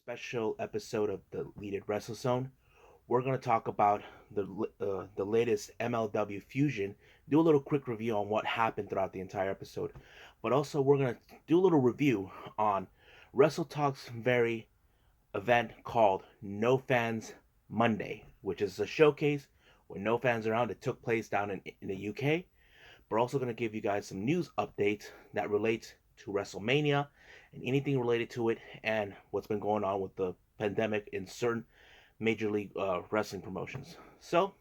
special episode of the Deleted Wrestle Zone. We're going to talk about the latest MLW Fusion, do a little quick review on what happened throughout the entire episode, but also we're going to do a little review on WrestleTalk's very event called No Fans Monday, which is a showcase with no fans around. It took place down in the UK. We're also going to give you guys some news updates that relate to WrestleMania and anything related to it and what's been going on with the pandemic in certain Major League Wrestling promotions. So,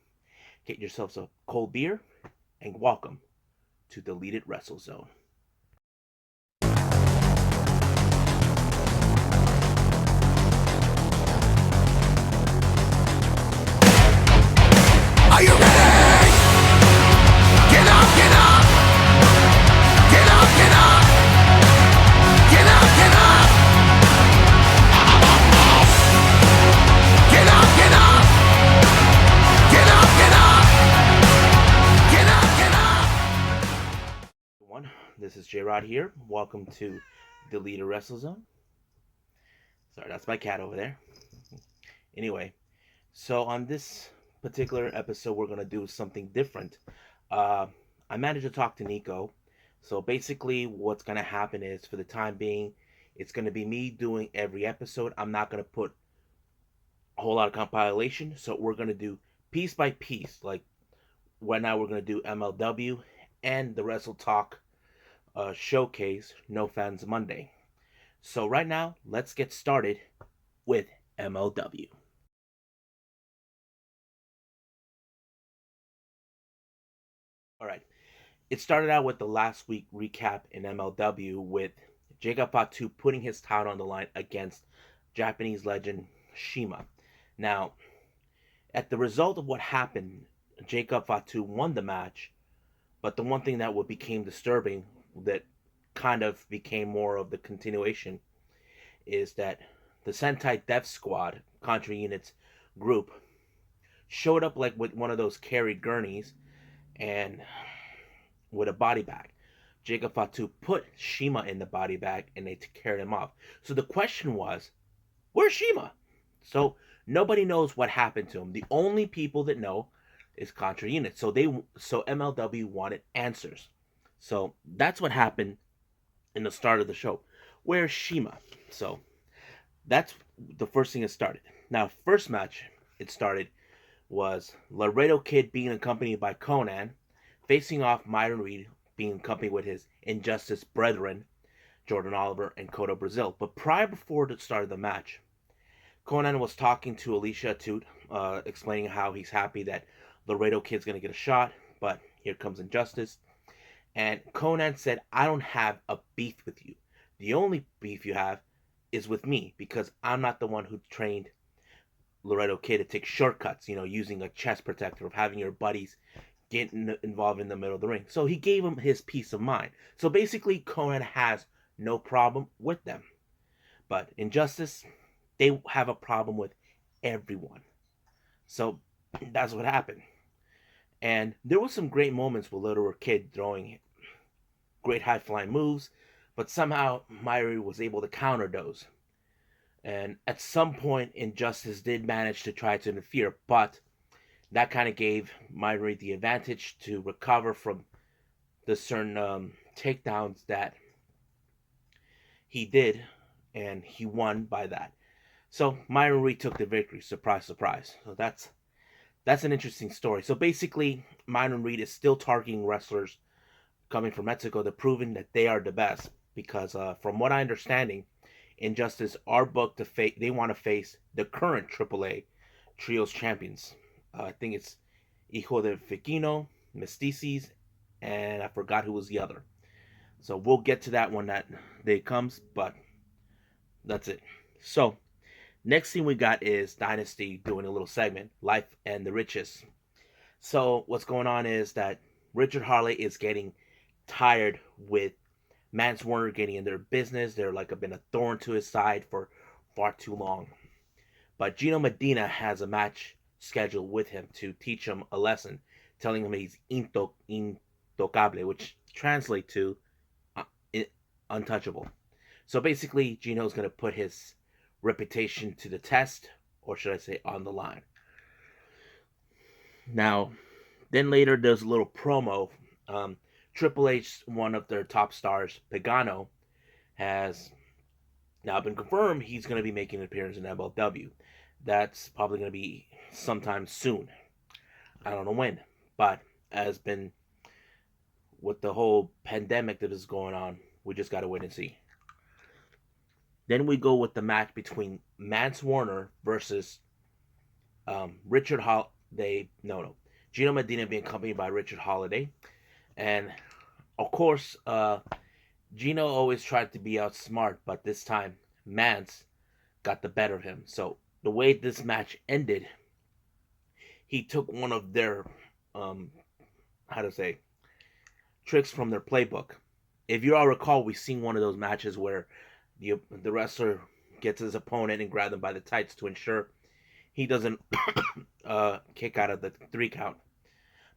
get yourselves a cold beer and welcome to Deleted Wrestle Zone. Are you ready? Get up, get up. Get up, get up. Get up, get up. Get up, get up. Get up, get up. Get up, get up. Everyone, this is J-Rod here. Welcome to Deleted Wrestle Zone. Sorry, that's my cat over there. Anyway, so on this particular episode, we're going to do something different. I managed to talk to Nico. So basically what's going to happen is, for the time being, it's going to be me doing every episode. I'm not going to put a whole lot of compilation. So we're going to do piece by piece. Like right now we're going to do MLW and the WrestleTalk Showcase No Fans Monday. So right now, let's get started with MLW. All right. It started out with the last week recap in MLW with Jacob Fatu putting his title on the line against Japanese legend Shima. Now, at the result of what happened, Jacob Fatu won the match, but the one thing that became disturbing, that kind of became more of the continuation, is that the Sentai Death Squad Contra Units group showed up like with one of those carry gurneys and with a body bag. Jacob Fatu put Shima in the body bag and they carried him off. So the question was, where's Shima? So nobody knows what happened to him. The only people that know is Contra Unit. So MLW wanted answers. So that's what happened in the start of the show. Where's Shima? So that's the first thing that started. Now, first match it started was Laredo Kid being accompanied by Conan, facing off Myron Reed, being accompanied with his Injustice brethren, Jordan Oliver and Cotto Brazil. But before the start of the match, Conan was talking to Alicia Toot, explaining how he's happy that Laredo Kid's going to get a shot, but here comes Injustice. And Conan said, I don't have a beef with you. The only beef you have is with me, because I'm not the one who trained Laredo Kid to take shortcuts, using a chest protector, of having your buddies get involved in the middle of the ring. So he gave him his peace of mind. So basically, Conan has no problem with them. But Injustice, they have a problem with everyone. So that's what happened. And there were some great moments with Little Kid throwing great high-flying moves, but somehow Myri was able to counter those. And at some point, Injustice did manage to try to interfere, but that kind of gave Myri the advantage to recover from the certain takedowns that he did, and he won by that. So Myri took the victory. Surprise, surprise. So that's an interesting story. So basically, Myron Reed is still targeting wrestlers coming from Mexico. They're proving that they are the best, because from what I understanding, Injustice are booked to face. They want to face the current AAA Trios champions. I think it's Hijo de Fequino, Mestices, and I forgot who was the other. So we'll get to that when that day comes, but that's it. So next thing we got is Dynasty doing a little segment, Life and the Riches. So what's going on is that Richard Harley is getting tired with Mance Warner getting in their business. They're like been a thorn to his side for far too long. But Gino Medina has a match scheduled with him to teach him a lesson, telling him he's intocable, which translates to untouchable. So basically, Gino's going to put his reputation to the test, or should I say on the line. Now, then later there's a little promo. Triple H, one of their top stars, Pagano, has now been confirmed he's going to be making an appearance in MLW. That's probably going to be sometime soon. I don't know when, but has been with the whole pandemic that is going on, we just got to wait and see. Then we go with the match between Mance Warner versus Richard Holiday. No. Gino Medina being accompanied by Richard Holiday. And, of course, Gino always tried to be outsmart, but this time Mance got the better of him. So the way this match ended, he took one of their, tricks from their playbook. If you all recall, we've seen one of those matches where the wrestler gets his opponent and grabs him by the tights to ensure he doesn't kick out of the 3 count.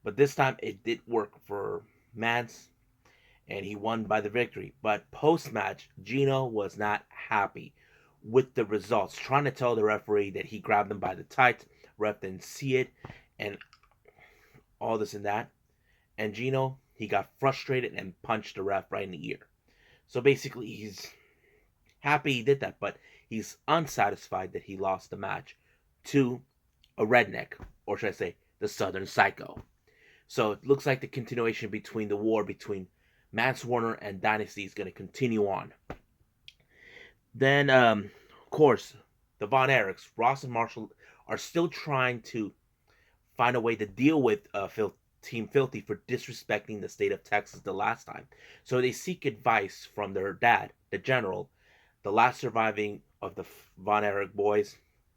But this time it did work for Mance, and he won by the victory. But post-match, Gino was not happy with the results, trying to tell the referee that he grabbed him by the tights. Ref didn't see it, and all this and that. And Gino, he got frustrated and punched the ref right in the ear. So basically, he's happy he did that, but he's unsatisfied that he lost the match to a redneck, or should I say, the Southern Psycho. So it looks like the continuation between the war between Mance Warner and Dynasty is going to continue on. Then, of course, the Von Erichs, Ross and Marshall, are still trying to find a way to deal with Team Filthy for disrespecting the state of Texas the last time. So they seek advice from their dad, the general, the last surviving of the Von Erich boys,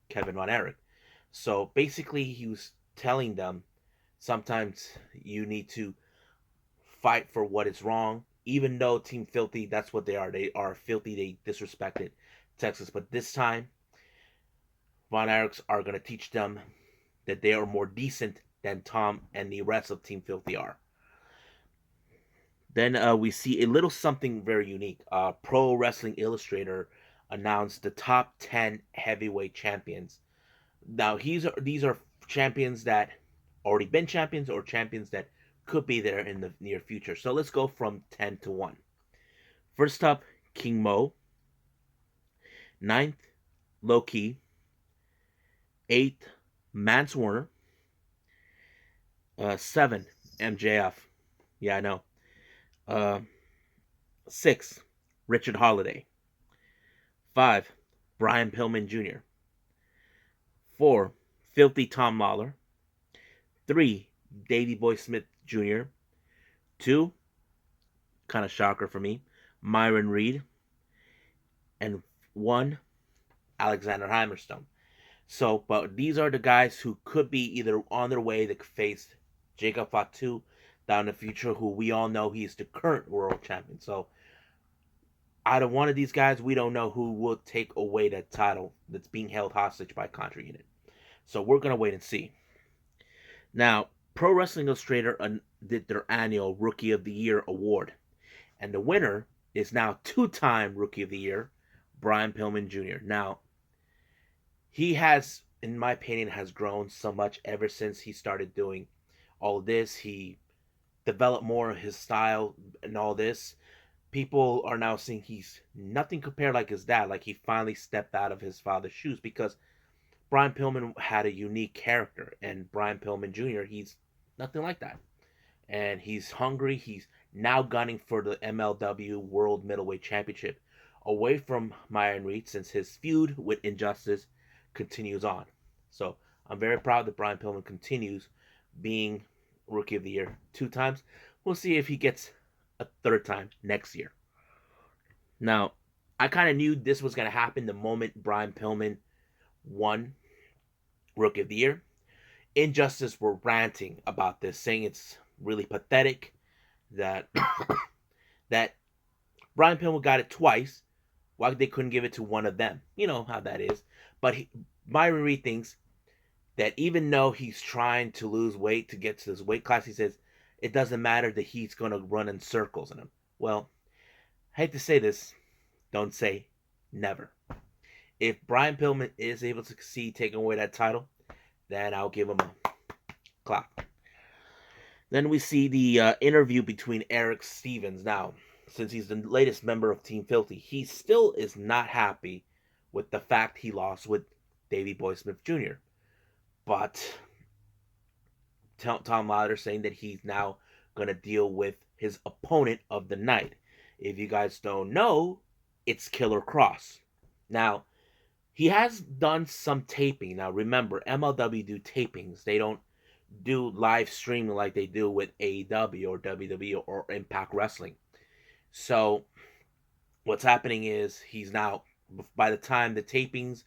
Kevin Von Erich. So basically he was telling them sometimes you need to fight for what is wrong. Even though Team Filthy, that's what they are. They are filthy. They disrespected Texas. But this time, Von Erichs are going to teach them that they are more decent than Tom and the rest of Team Filthy are. Then we see a little something very unique. Pro Wrestling Illustrator announced the top 10 heavyweight champions. Now, these are champions that already been champions or champions that could be there in the near future. So let's go from 10 to 1. First up, King Mo. 9th, Low Key. 8th, Mance Warner. 7, MJF. Yeah, I know. 6, Richard Holiday. 5, Brian Pillman Jr. 4, Filthy Tom Lawler. 3, Davey Boy Smith Jr. 2, kind of shocker for me, Myron Reed. And 1, Alexander Hammerstone. So, but these are the guys who could be either on their way to face Jacob Fatu down in the future, who we all know he's the current world champion. So, out of one of these guys, we don't know who will take away that title that's being held hostage by Contra Unit. So, we're going to wait and see. Now, Pro Wrestling Illustrator did their annual Rookie of the Year award. And the winner is now 2-time Rookie of the Year, Brian Pillman Jr. Now, he has, in my opinion, has grown so much ever since he started doing all this. He developed more of his style and all this. People are now saying he's nothing compared like his dad. Like he finally stepped out of his father's shoes, because Brian Pillman had a unique character, and Brian Pillman Jr., he's nothing like that. And he's hungry. He's now gunning for the MLW World Middleweight Championship away from Myron Reed, since his feud with Injustice continues on. So I'm very proud that Brian Pillman continues being Rookie of the Year 2 times. We'll see if he gets a 3rd time next year. Now, I kind of knew this was going to happen the moment Brian Pillman won Rookie of the Year. Injustice were ranting about this, saying it's really pathetic that that Brian Pillman got it twice. Why they couldn't give it to one of them? You know how that is. But Myron Reed thinks that even though he's trying to lose weight to get to this weight class, he says it doesn't matter that he's going to run in circles in him. Well, I hate to say this. Don't say never. If Brian Pillman is able to succeed taking away that title, then I'll give him a clap. Then we see the interview between Eric Stevens. Now, since he's the latest member of Team Filthy, he still is not happy with the fact he lost with Davey Boy Smith Jr. But Tom Lawler saying that he's now going to deal with his opponent of the night. If you guys don't know, it's Killer Cross. Now, he has done some taping. Now, remember, MLW do tapings. They don't do live streaming like they do with AEW or WWE or Impact Wrestling. So, what's happening is he's now, by the time the tapings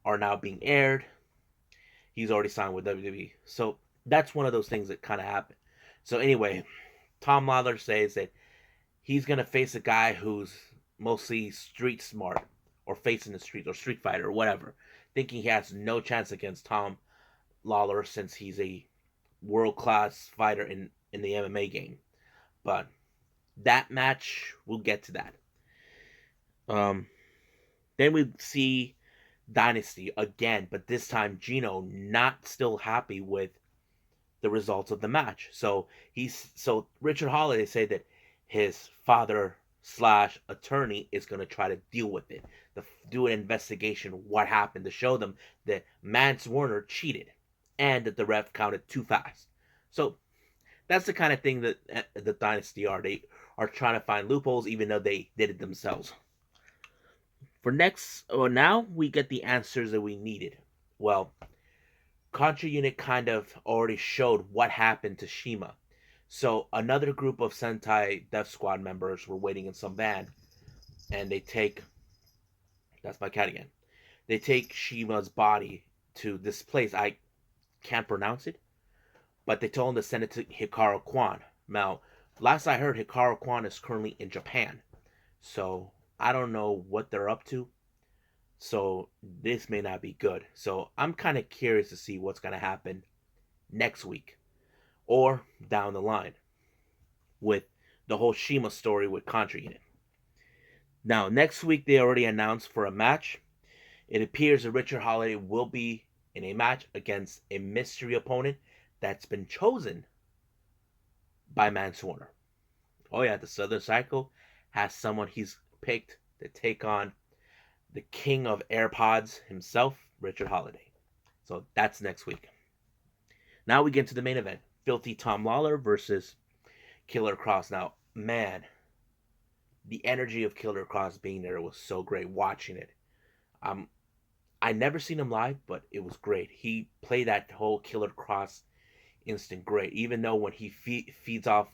are now being aired, he's already signed with WWE. So, that's one of those things that kind of happen. So, anyway, Tom Lawler says that he's going to face a guy who's mostly street smart or facing the streets or street fighter or whatever, thinking he has no chance against Tom Lawler since he's a world-class fighter in the MMA game. But that match, we'll get to that. Then we see Dynasty again, but this time Gino not still happy with the results of the match. So Richard Holiday said that his father / attorney is going to try to deal with it, do an investigation what happened to show them that Mance Warner cheated and that the ref counted too fast. So that's the kind of thing that the Dynasty are. They are trying to find loopholes even though they did it themselves. Now we get the answers that we needed. Well, Contra Unit kind of already showed what happened to Shima. So another group of Sentai Death Squad members were waiting in some van, and they take, that's my cat again, they take Shima's body to this place. I can't pronounce it, but they told him to send it to Hikaru Kwan. Now, last I heard, Hikaru Kwan is currently in Japan, so I don't know what they're up to. So this may not be good. So I'm kind of curious to see what's going to happen next week or down the line with the whole Shima story with Contra Unit. Now, next week they already announced for a match. It appears that Richard Holiday will be in a match against a mystery opponent that's been chosen by Mance Warner. Oh yeah, the Southern Psycho has someone he's picked to take on the king of AirPods himself, Richard Holiday. So that's next week. Now we get to the main event. Filthy Tom Lawler versus Killer Cross. Now, man, the energy of Killer Cross being there was so great watching it. I never seen him live, but it was great. He played that whole Killer Cross instant great. Even though when he feeds off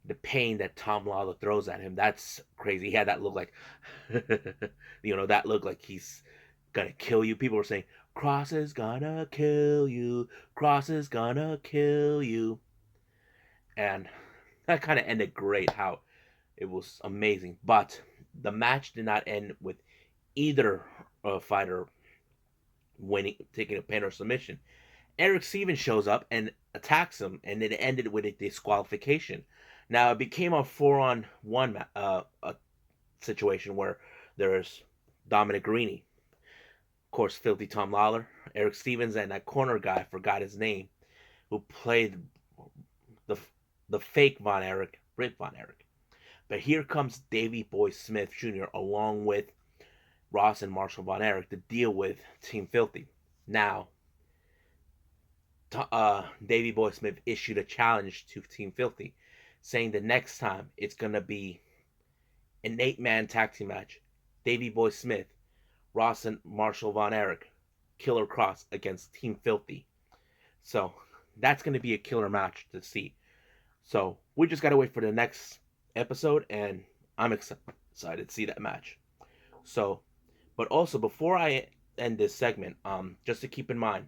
the pain that Tom Lawler throws at him, that's crazy. He had that look like, that look like he's gonna kill you. People were saying, Cross is gonna kill you. Cross is gonna kill you. And that kind of ended great, how it was amazing. But the match did not end with either fighter winning, taking a pin or submission. Eric Stevens shows up and attacks him, and it ended with a disqualification. Now, it became a 4-on-1 situation where there's Dominic Garrini, of course, Filthy Tom Lawler, Eric Stevens, and that corner guy, I forgot his name, who played the fake Von Erich, Britt Von Erich. But here comes Davey Boy Smith Jr. along with Ross and Marshall Von Erich to deal with Team Filthy. Now, Davey Boy Smith issued a challenge to Team Filthy, saying the next time it's going to be an 8-man tag team match. Davey Boy Smith, Ross and Marshall Von Erich, Killer Cross against Team Filthy. So that's going to be a killer match to see. So we just got to wait for the next episode, and I'm excited to see that match. So, but also before I end this segment, just to keep in mind,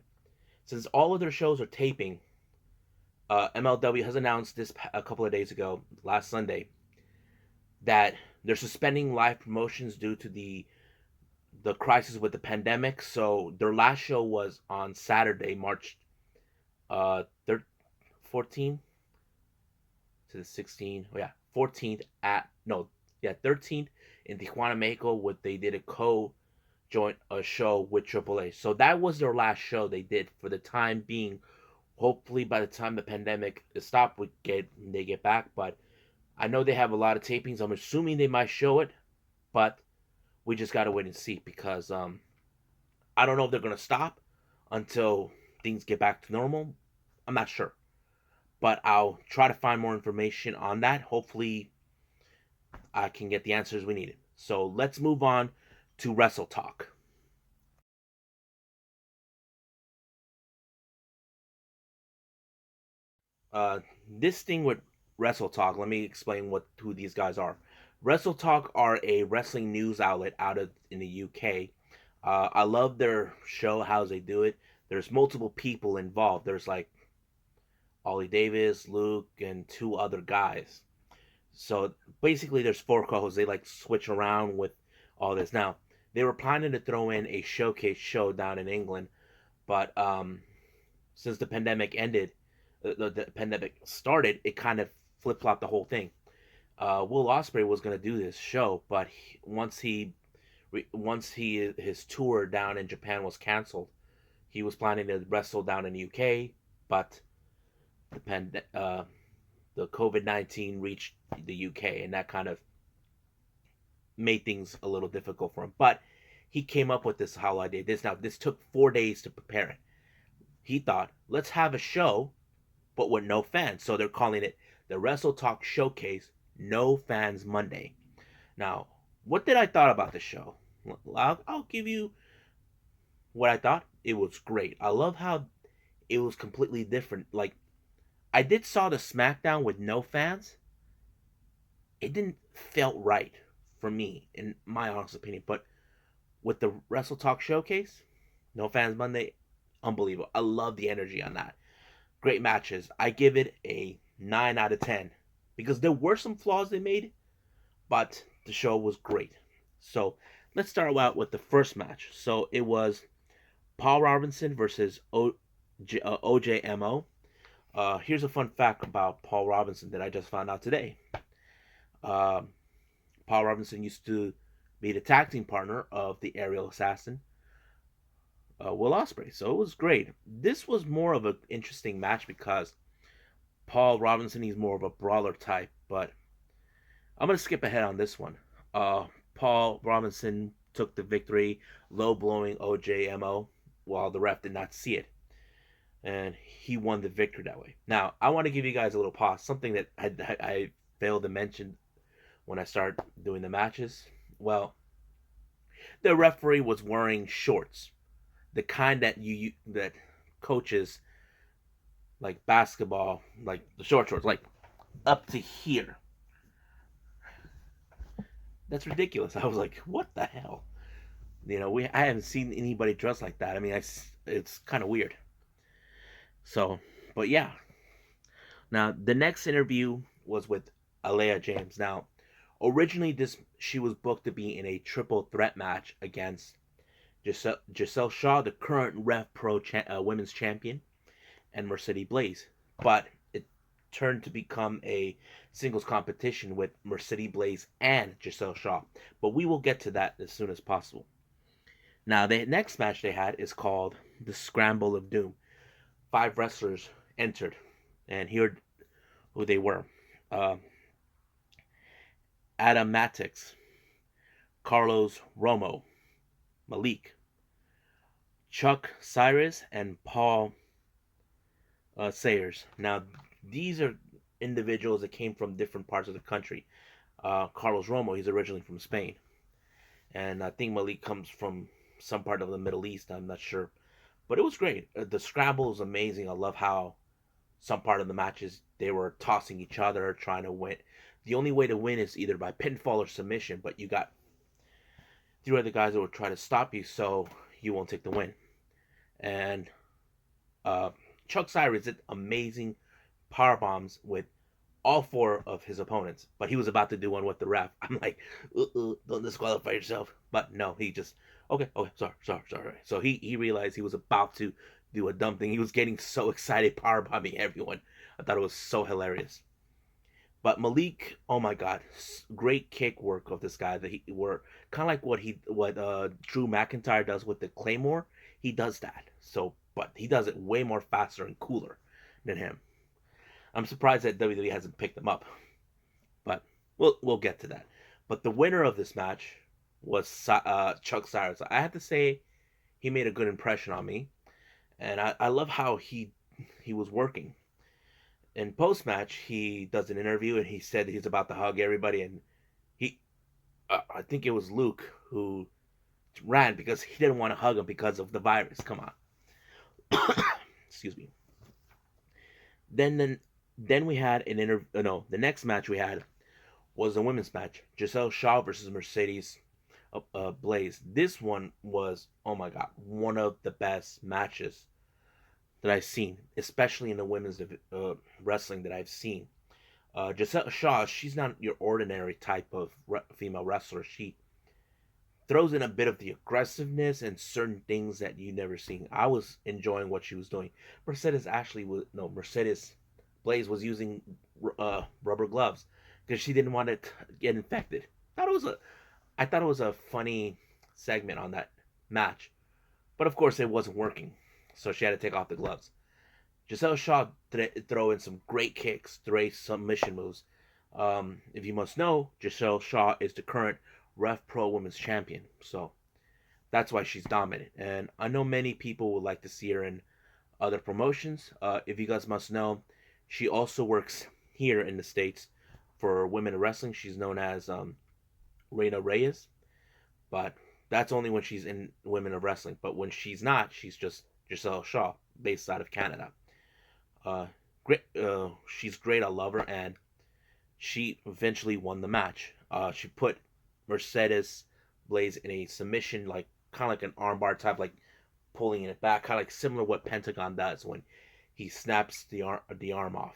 since all of their shows are taping, MLW has announced this a couple of days ago, last Sunday, that they're suspending live promotions due to the crisis with the pandemic. So their last show was on Saturday, March 14th to the 16th. 14th 13th in Tijuana, Mexico. They did a joint a show with AAA. So that was their last show they did for the time being. Hopefully, by the time the pandemic is stopped, they get back. But I know they have a lot of tapings. I'm assuming they might show it, but we just gotta wait and see because I don't know if they're gonna stop until things get back to normal. I'm not sure, but I'll try to find more information on that. Hopefully, I can get the answers we needed. So let's move on to WrestleTalk. This thing with WrestleTalk, let me explain who these guys are. WrestleTalk are a wrestling news outlet in the UK. I love their show, how they do it. There's multiple people involved. There's like Ollie Davis, Luke, and two other guys. So basically, there's four co-hosts. They like switch around with all this. Now they were planning to throw in a showcase show down in England, but since the pandemic ended, the pandemic started, it kind of flip flopped the whole thing. Will Ospreay was going to do this show, but once his tour down in Japan was canceled, he was planning to wrestle down in the UK, but the COVID-19 reached the UK, and that kind of made things a little difficult for him. But he came up with this whole idea. This took 4 days to prepare it. He thought, let's have a show, but with no fans. So they're calling it the WrestleTalk Showcase No Fans Monday. Now, what did I thought about the show? I'll give you what I thought. It was great. I love how it was completely different. Like, I did saw the SmackDown with no fans. It didn't felt right for me, in my honest opinion. But with the WrestleTalk Showcase, No Fans Monday, unbelievable. I love the energy on that. Great matches. I give it a 9 out of 10 because there were some flaws they made, but the show was great. So let's start out with the first match. So it was Paul Robinson versus OJMO. Here's a fun fact about Paul Robinson that I just found out today. Uh, Paul Robinson used to be the tag team partner of the Aerial Assassin, Will Ospreay. So it was great. This was more of an interesting match because Paul Robinson, he's more of a brawler type, but I'm going to skip ahead on this one. Paul Robinson took the victory, low blowing OJMO, while the ref did not see it. And he won the victory that way. Now, I want to give you guys a little pause, something that I failed to mention when I started doing the matches. Well, the referee was wearing shorts, the kind that coaches like basketball, like the short shorts, like up to here. That's ridiculous. I was like, what the hell? I haven't seen anybody dressed like that. I mean, it's kind of weird. So, but yeah. Now the next interview was with Alea James. Now, originally she was booked to be in a triple threat match against Giselle Shaw, the current Rev Pro Women's Champion, and Mercedes Blaze, but it turned to become a singles competition with Mercedes Blaze and Giselle Shaw. But we will get to that as soon as possible. Now, the next match they had is called the Scramble of Doom. 5 wrestlers entered, and here who they were: Adam Matix, Carlos Romo, Malik, Chuck Cyrus, and Paul Sayers. Now, these are individuals that came from different parts of the country. Carlos Romo, he's originally from Spain, and I think Malik comes from some part of the Middle East. I'm not sure, but it was great. The scramble is amazing. I love how some part of the matches they were tossing each other, trying to win. The only way to win is either by pinfall or submission, but you got 3 other guys that will try to stop you so you won't take the win. And Chuck Cyrus did amazing power bombs with all 4 of his opponents, but he was about to do one with the ref. I'm like, don't disqualify yourself. But no, he just, okay, sorry. So he realized he was about to do a dumb thing. He was getting so excited, power bombing everyone. I thought it was so hilarious. But Malik, oh my God, great kick work of this guy. That he were kind of like what Drew McIntyre does with the Claymore. He does that. So, but he does it way more faster and cooler than him. I'm surprised that WWE hasn't picked him up, but we'll get to that. But the winner of this match was Chuck Cyrus. I have to say he made a good impression on me, and I love how he was working. In post match, he does an interview and he said he's about to hug everybody, and he I think it was Luke who ran because he didn't want to hug him because of the virus. Come on, excuse me. Then we had an interview. No, the next match we had was a women's match: Giselle Shaw versus Mercedes Blaze. This one was, oh my God, one of the best matches that I've seen, especially in the women's wrestling that I've seen. Giselle Shaw, she's not your ordinary type of female wrestler. She throws in a bit of the aggressiveness and certain things that you never seen. I was enjoying what she was doing. Mercedes Blaze was using rubber gloves because she didn't want to get infected. I thought it was a funny segment on that match, but of course it wasn't working, so she had to take off the gloves. Giselle Shaw throw in some great kicks, great submission moves. If you must know, Giselle Shaw is the current Rev Pro Women's Champion, so that's why she's dominant. And I know many people would like to see her in other promotions. If you guys must know, she also works here in the States for women in wrestling. She's known as Reina Reyes, but that's only when she's in women of wrestling. But when she's not, she's just Giselle Shaw, based out of Canada. Great, she's great. I love her, and she eventually won the match. She put Mercedes Blaze in a submission, like kind of like an armbar type, like pulling it back, kind of like similar to what Pentagon does when he snaps the arm off.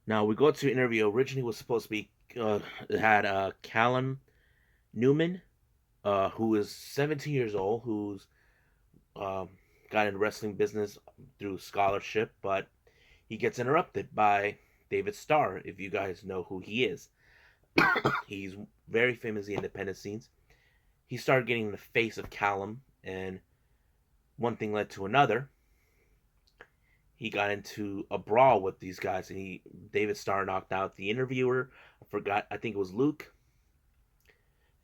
Now we go to interview. Originally was supposed to be it had Callum Newman, who is 17 years old, who's um, got in wrestling business through scholarship, but he gets interrupted by David Starr. If you guys know who he is, he's very famous in the independent scenes. He started getting in the face of Callum, and one thing led to another. He got into a brawl with these guys, and David Starr knocked out the interviewer. I think it was Luke.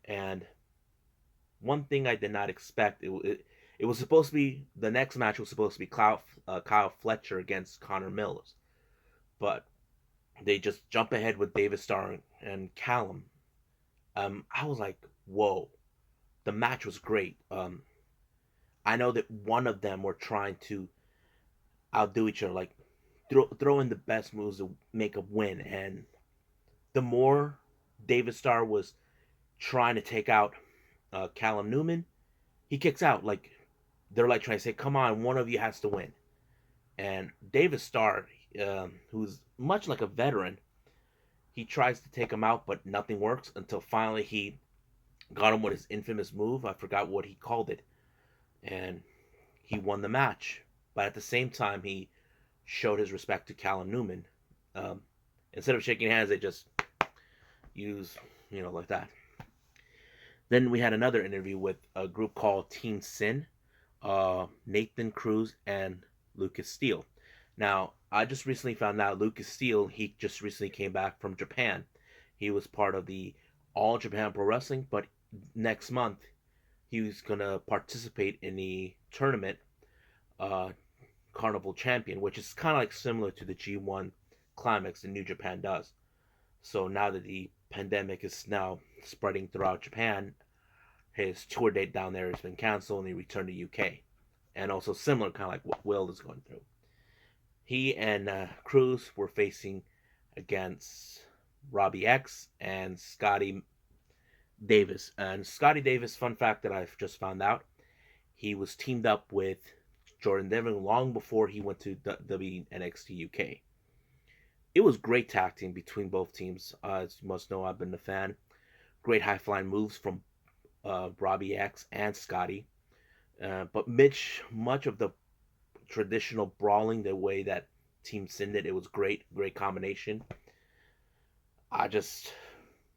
And one thing I did not expect, it was supposed to be, the next match was supposed to be Kyle Fletcher against Connor Mills, but they just jump ahead with David Starr and Callum. I was like, whoa, the match was great. I know that one of them were trying to outdo each other, like throw in the best moves to make a win, and the more David Starr was trying to take out Callum Newman, he kicks out. Like they're like trying to say, "Come on, one of you has to win." And David Starr, who's much like a veteran, he tries to take him out, but nothing works until finally he got him with his infamous move. I forgot what he called it, and he won the match. But at the same time, he showed his respect to Callum Newman. Um, Instead of shaking hands, they just use, like that. Then we had another interview with a group called Team Sin, Nathan Cruz and Lucas Steele. Now, I just recently found out Lucas Steele, he just recently came back from Japan. He was part of the All Japan Pro Wrestling, but next month he was going to participate in the tournament, uh, Carnival Champion, which is kind of like similar to the G1 Climax that New Japan does. So now that the pandemic is now spreading throughout Japan, his tour date down there has been canceled and he returned to UK. And also similar, kind of like what Will is going through. He and Cruz were facing against Robbie X and Scotty Davis. And Scotty Davis, fun fact that I've just found out, he was teamed up with Jordan Devlin long before he went to WNXT UK. It was great tag team between both teams. As you must know, I've been a fan. Great high flying moves from Robbie X and Scotty. But much of the traditional brawling, the way that Team Sin did, it was great combination. I just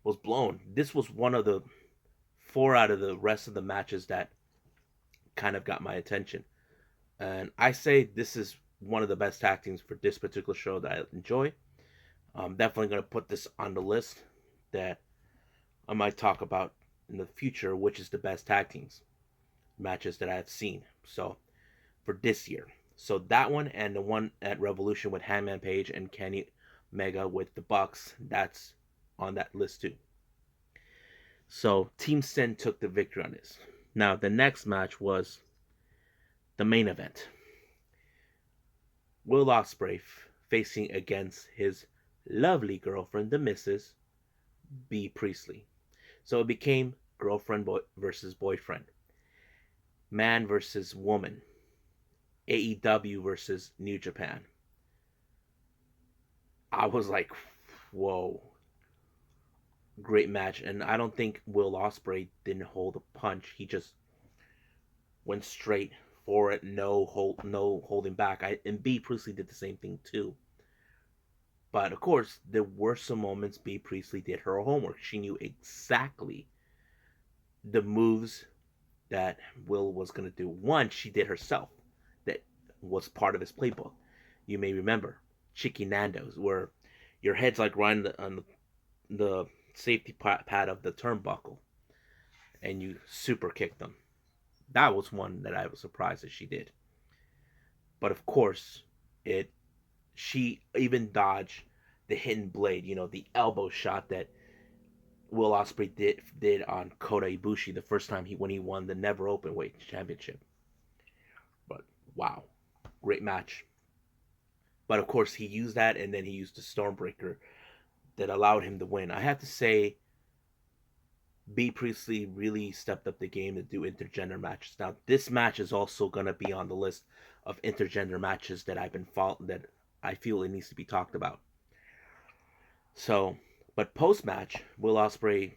was blown. This was one of the four out of the rest of the matches that kind of got my attention. And I say this is one of the best tag teams for this particular show that I enjoy. I'm definitely going to put this on the list that I might talk about in the future, which is the best tag teams matches that I have seen. So for this year. So that one and the one at Revolution with Hangman Page and Kenny Omega with the Bucks, that's on that list too. So Team Sin took the victory on this. Now the next match was the main event. Will Ospreay facing against his lovely girlfriend, the Mrs. B. Priestley. So it became girlfriend versus boyfriend, man versus woman, AEW versus New Japan. I was like, whoa, great match. And I don't think Will Ospreay didn't hold a punch. He just went straight for it, no holding back. And B. Priestley did the same thing too. But of course, there were some moments B. Priestley did her homework. She knew exactly the moves that Will was going to do. One, she did herself. That was part of his playbook. You may remember Chicky Nando's, where your head's like right on the safety pad of the turnbuckle, and you super kick them. That was one that I was surprised that she did. But of course, she even dodged the hidden blade, the elbow shot that Will Ospreay did on Kota Ibushi the first time when he won the Never Openweight Championship. But wow, great match. But of course, he used that, and then he used the Stormbreaker that allowed him to win. I have to say, B. Priestley really stepped up the game to do intergender matches. Now, this match is also going to be on the list of intergender matches that that I feel it needs to be talked about. So, but post match, Will Ospreay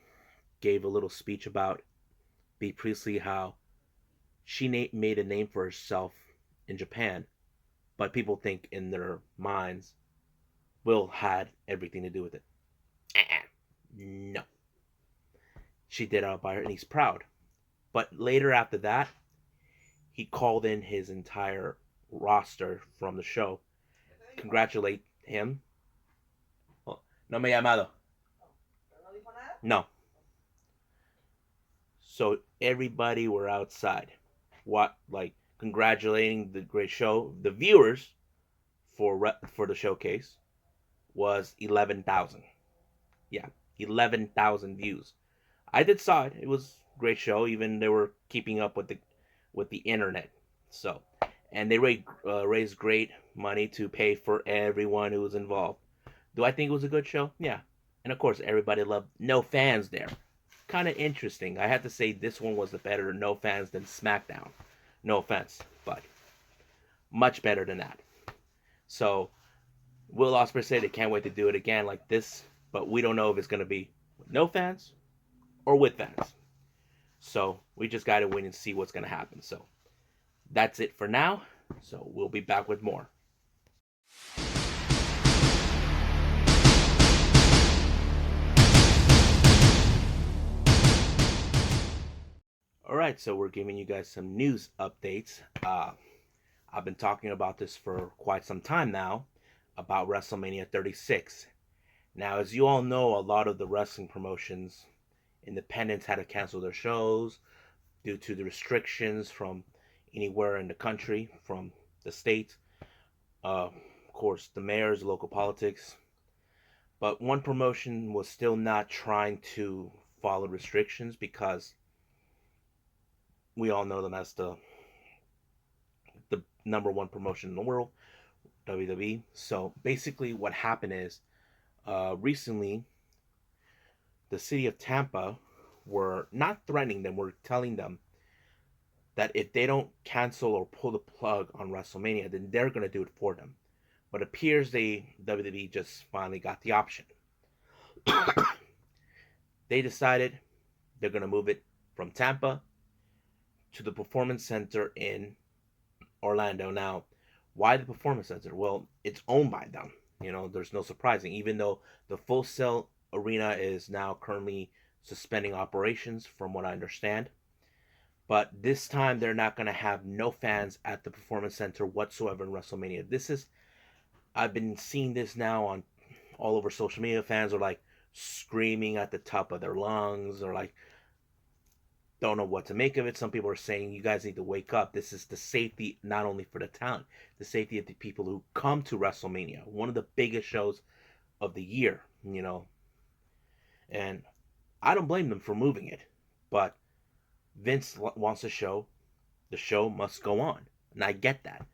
gave a little speech about B. Priestley, how she made a name for herself in Japan, but people think in their minds Will had everything to do with it. No. She did it by her, and he's proud. But later after that, he called in his entire roster from the show, congratulate him. Oh, no me llamado. No. So everybody were outside, congratulating the great show. The viewers for the showcase was 11,000. Yeah, 11,000 views. I did saw it. It was a great show. Even they were keeping up with the internet. So, and they raised great money to pay for everyone who was involved. Do I think it was a good show? Yeah. And of course, everybody loved No Fans there. Kind of interesting. I have to say this one was a better No Fans than SmackDown. No offense, but much better than that. So, Will Ospreay said they can't wait to do it again like this, but we don't know if it's going to be with no fans or with fans. So, we just got to wait and see what's going to happen. So, that's it for now. So, we'll be back with more. Alright, so we're giving you guys some news updates. I've been talking about this for quite some time now, about WrestleMania 36. Now, as you all know, a lot of the wrestling promotions, independents, had to cancel their shows due to the restrictions from anywhere in the country, from the state. Of course, the mayors, local politics. But one promotion was still not trying to follow restrictions because we all know them as the number one promotion in the world, WWE. So basically, what happened is recently the city of Tampa were not threatening them, were telling them that if they don't cancel or pull the plug on WrestleMania, then they're going to do it for them. But it appears WWE just finally got the option. They decided they're going to move it from Tampa to the Performance Center in Orlando. Now, why the Performance Center? Well, it's owned by them. There's no surprising. Even though the Full Sail arena is now currently suspending operations, from what I understand. But this time they're not going to have no fans at the Performance Center whatsoever in WrestleMania. I've been seeing this now on all over social media. Fans are like screaming at the top of their lungs, or like don't know what to make of it. Some people are saying, you guys need to wake up. This is the safety, not only for the talent, the safety of the people who come to WrestleMania, one of the biggest shows of the year, And I don't blame them for moving it, but Vince wants a show. The show must go on, and I get that.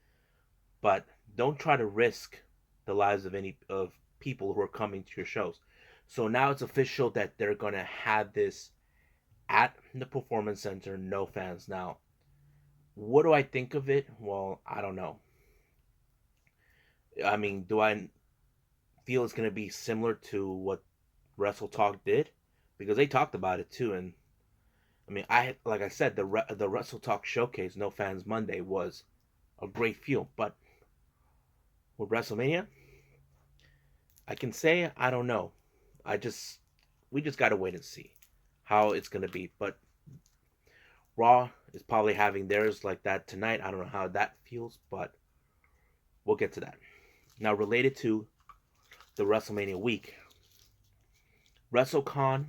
But don't try to risk the lives of any of people who are coming to your shows. So now it's official that they're going to have this at the Performance Center, no fans. Now, what do I think of it? Well, I don't know. I mean, do I feel it's going to be similar to what WrestleTalk did? Because they talked about it too, and I mean, like I said, the WrestleTalk Showcase No Fans Monday was a great feel, but with WrestleMania, I can say I don't know. We just gotta wait and see how it's gonna be. But Raw is probably having theirs like that tonight. I don't know how that feels, but we'll get to that. Now, related to the WrestleMania week, WrestleCon,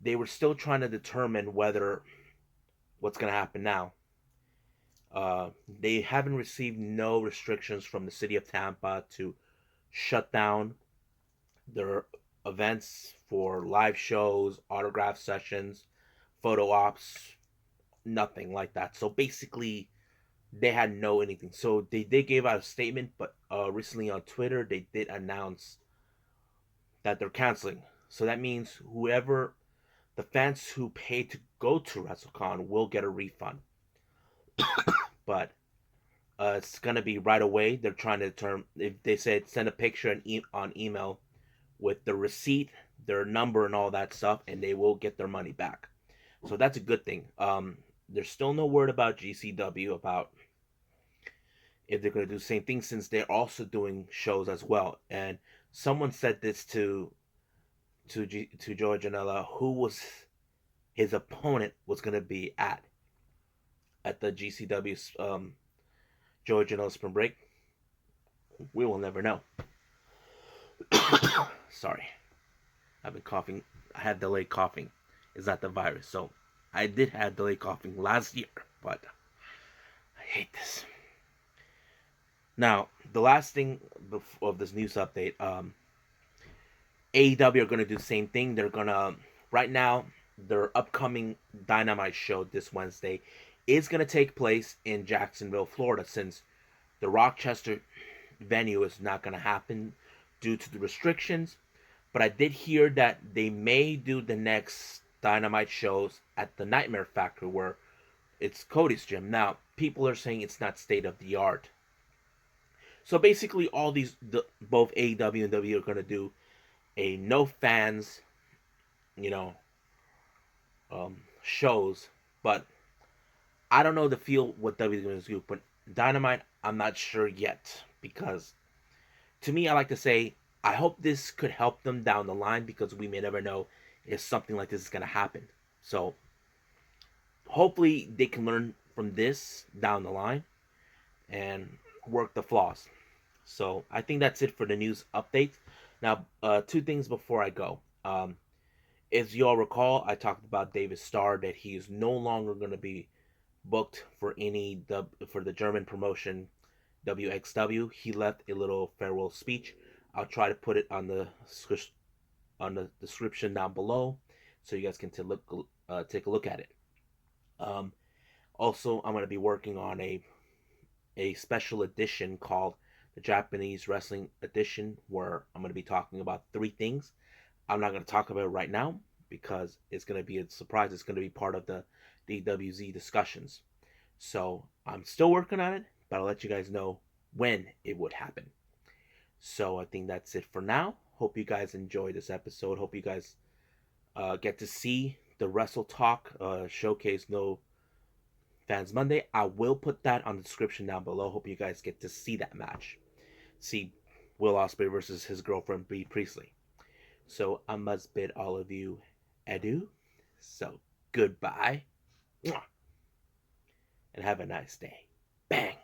they were still trying to determine what's gonna happen now. They haven't received no restrictions from the city of Tampa to shut down their events for live shows, autograph sessions, photo ops, nothing like that. So basically, they had no anything. So they gave out a statement, but recently on Twitter, they did announce that they're canceling. So that means the fans who paid to go to WrestleCon will get a refund. But it's gonna be right away. They're trying to determine if they said send a picture on email with the receipt, their number, and all that stuff, and they will get their money back. So that's a good thing. There's still no word about GCW about if they're gonna do the same thing, since they're also doing shows as well. And someone said this to Joey Janela, who was his opponent was gonna be at the GCW Joey Janela Spring Break. We will never know. Sorry, I've been coughing. I had delayed coughing. It's not the virus. So I did have delayed coughing last year, but I hate this. Now, the last thing of this news update, AEW are going to do the same thing. They're going to, right now, their upcoming Dynamite show this Wednesday is going to take place in Jacksonville, Florida, since the Rochester venue is not going to happen due to the restrictions. But I did hear that they may do the next Dynamite shows at the Nightmare Factory, where it's Cody's gym. Now, people are saying it's not state of the art. So basically, both AEW and W are going to do a no fans, shows. But I don't know the feel what W is going to do. But Dynamite, I'm not sure yet, because to me, I like to say, I hope this could help them down the line, because we may never know if something like this is going to happen. So hopefully they can learn from this down the line and work the flaws. So I think that's it for the news update. Now, two things before I go. As you all recall, I talked about David Starr, that he is no longer going to be booked for for the German promotion WXW. He left a little farewell speech. I'll try to put it on the description down below, so you guys can take a look at it. Also, I'm going to be working on a special edition called the Japanese Wrestling Edition, where I'm going to be talking about 3 things. I'm not going to talk about it right now because it's going to be a surprise. It's going to be part of the DWZ discussions. So I'm still working on it, but I'll let you guys know when it would happen. So I think that's it for now. Hope you guys enjoy this episode. Hope you guys get to see the WrestleTalk Showcase No Fans Monday. I will put that on the description down below. Hope you guys get to see that match. See Will Ospreay versus his girlfriend Bea Priestley. So I must bid all of you adieu. So goodbye. And have a nice day. Bang.